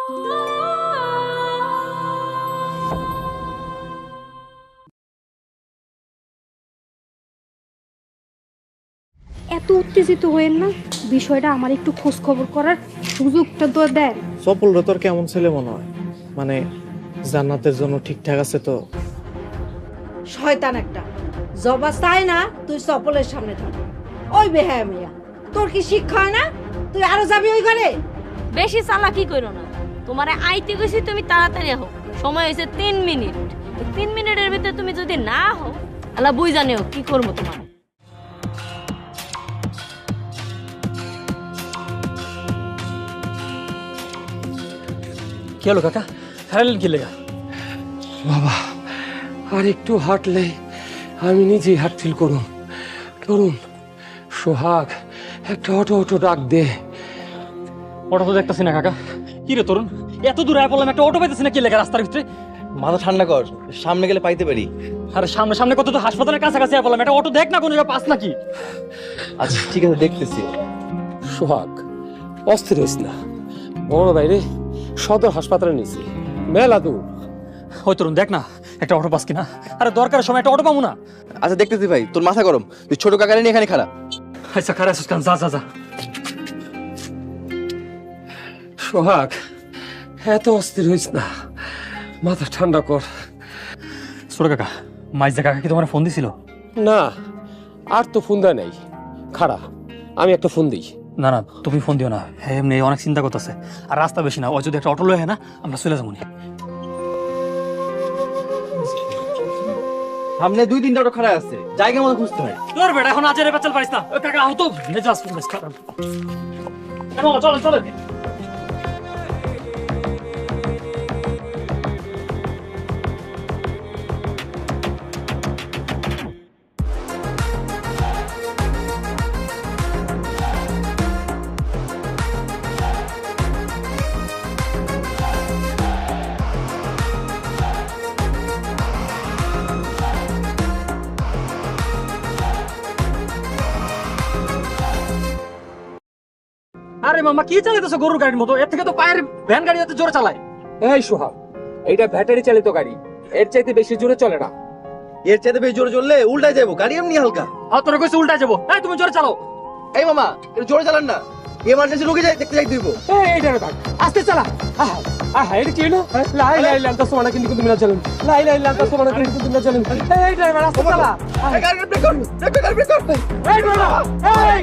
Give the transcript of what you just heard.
এত উত্তেজিত হয়েন না, বিষয়টা আমার একটু খোঁজ খবর করার সুযোগটা তো দেন। সফলরা তোর কেমন ছেলে মনে হয়? মানে জান্নাতের জন্য ঠিকঠাক আছে তো? শয়তান একটা, জবা চায় না তুই সফলের সামনে থাক। ওই বেহায়া মিয়া, তোর কি শিক্ষা হয় না? তুই আরো যাবি ওই ঘরে? বেশি চালাকি করো না। তোমারে আইতে গেছি, তুমি তাড়াতাড়ি হও। সময় হয়েছে 3 মিনিট। 3 মিনিটের ভিতরে তুমি যদি না হও, আল্লাহ বুঝ জানেও কি করবো তোমার। কি হলো কাকা? হারালেন কি লেগা? বাবা, আর একটু হাঁটলে আমি নিজেই হাঁট ফিল করুন। তরুণ, সোহাগ, একটা অটো অটো ডাক দে। অটো তো দেখতেছি না কাকা। কি রে তরুণ, এত দূরে আয় বললাম, একটা অটো পাইতেছি না কি লেগা রাস্তার ভিতরে? মাথা ঠান্ডা কর, সামনে গেলে পাইতে পারি। আরে সামনে সামনে কত, তো হাসপাতালের কাছাকাছি আয় বললাম, একটা অটো দেখ না, কোনো পাস নাকি? আচ্ছা ঠিক আছে, দেখতেছি। সোহাগ, অস্থির হইস না। বড় বাইরে সদর হাসপাতালে নিয়েছি, মেলা দূর। ওই তরুণ দেখ না, একটা অটো পাস কিনা। আরে দরকারের সময় একটা অটো পাবো না? আচ্ছা দেখতেছি ভাই, তোর মাথা গরম, তুই ছোট কাকারে নিয়ে এখানে খারাপ। আচ্ছা খারাপ আছিস কেন? যা যা যা। সোহাগ, এত অস্থির হইস না, মাথা ঠান্ডা কর। ছোট কাকা, মাইজা কাকা কি তোমার ফোন দিছিল? না, আর তো ফোন দেয় নাই। খাড়া, আমি একটা ফোন দিই। না না, তুমি ফোন দিও না। হ্যাঁ এমনি অনেক চিন্তা করতেছে। আর রাস্তা বেশি না, ও যদি একটা অটো লয় না, আমরা চলে যাবো। সামনে 2-3টা অটো খারাপ আছে, জায়গা মতো খুঁজতে হয়। তোর বেটা এখন আজের পেছাল পারিস না। ও কাকা আহত, মেজাজ খারাপ। চলেন চলেন। আরে মামা কি চালাইতেছো গরুর গাড়ির মতো? এর থেকে তো পায়ের ভ্যান গাড়ি যাতে জোরে চালায়। এই সোহাগ, এইটা ব্যাটারি চালিত গাড়ি, এর চাইতে বেশি জোরে চলে না। এর চাইতে বেশি জোরে চললে উল্টায় যাবো, গাড়ি এমনি হালকা। আর তোরা কইছে উল্টায় যাবো। এই তুমি জোরে চালাও। এই মামা, একটু জোরে চালান না, এমার্জেন্সি রোগী দেখতে যাই দিব। এইটা রাখ, আস্তে চালা। আহা আহা, এটা কি হলো? লা ইলাহা ইল্লা আনতা সুবহানাকা ইন্নী কুনতু মিনাজ জালিমিন। লা ইলাহা ইল্লা আনতা সুবহানাকা ইন্নী কুনতু মিনাজ জালিমিন। এই ড্রাইভার, আস্তে চালা। গাড়ি ব্রেক কর, ব্রেক কর, ব্রেক কর। এই ড্রাইভার, এই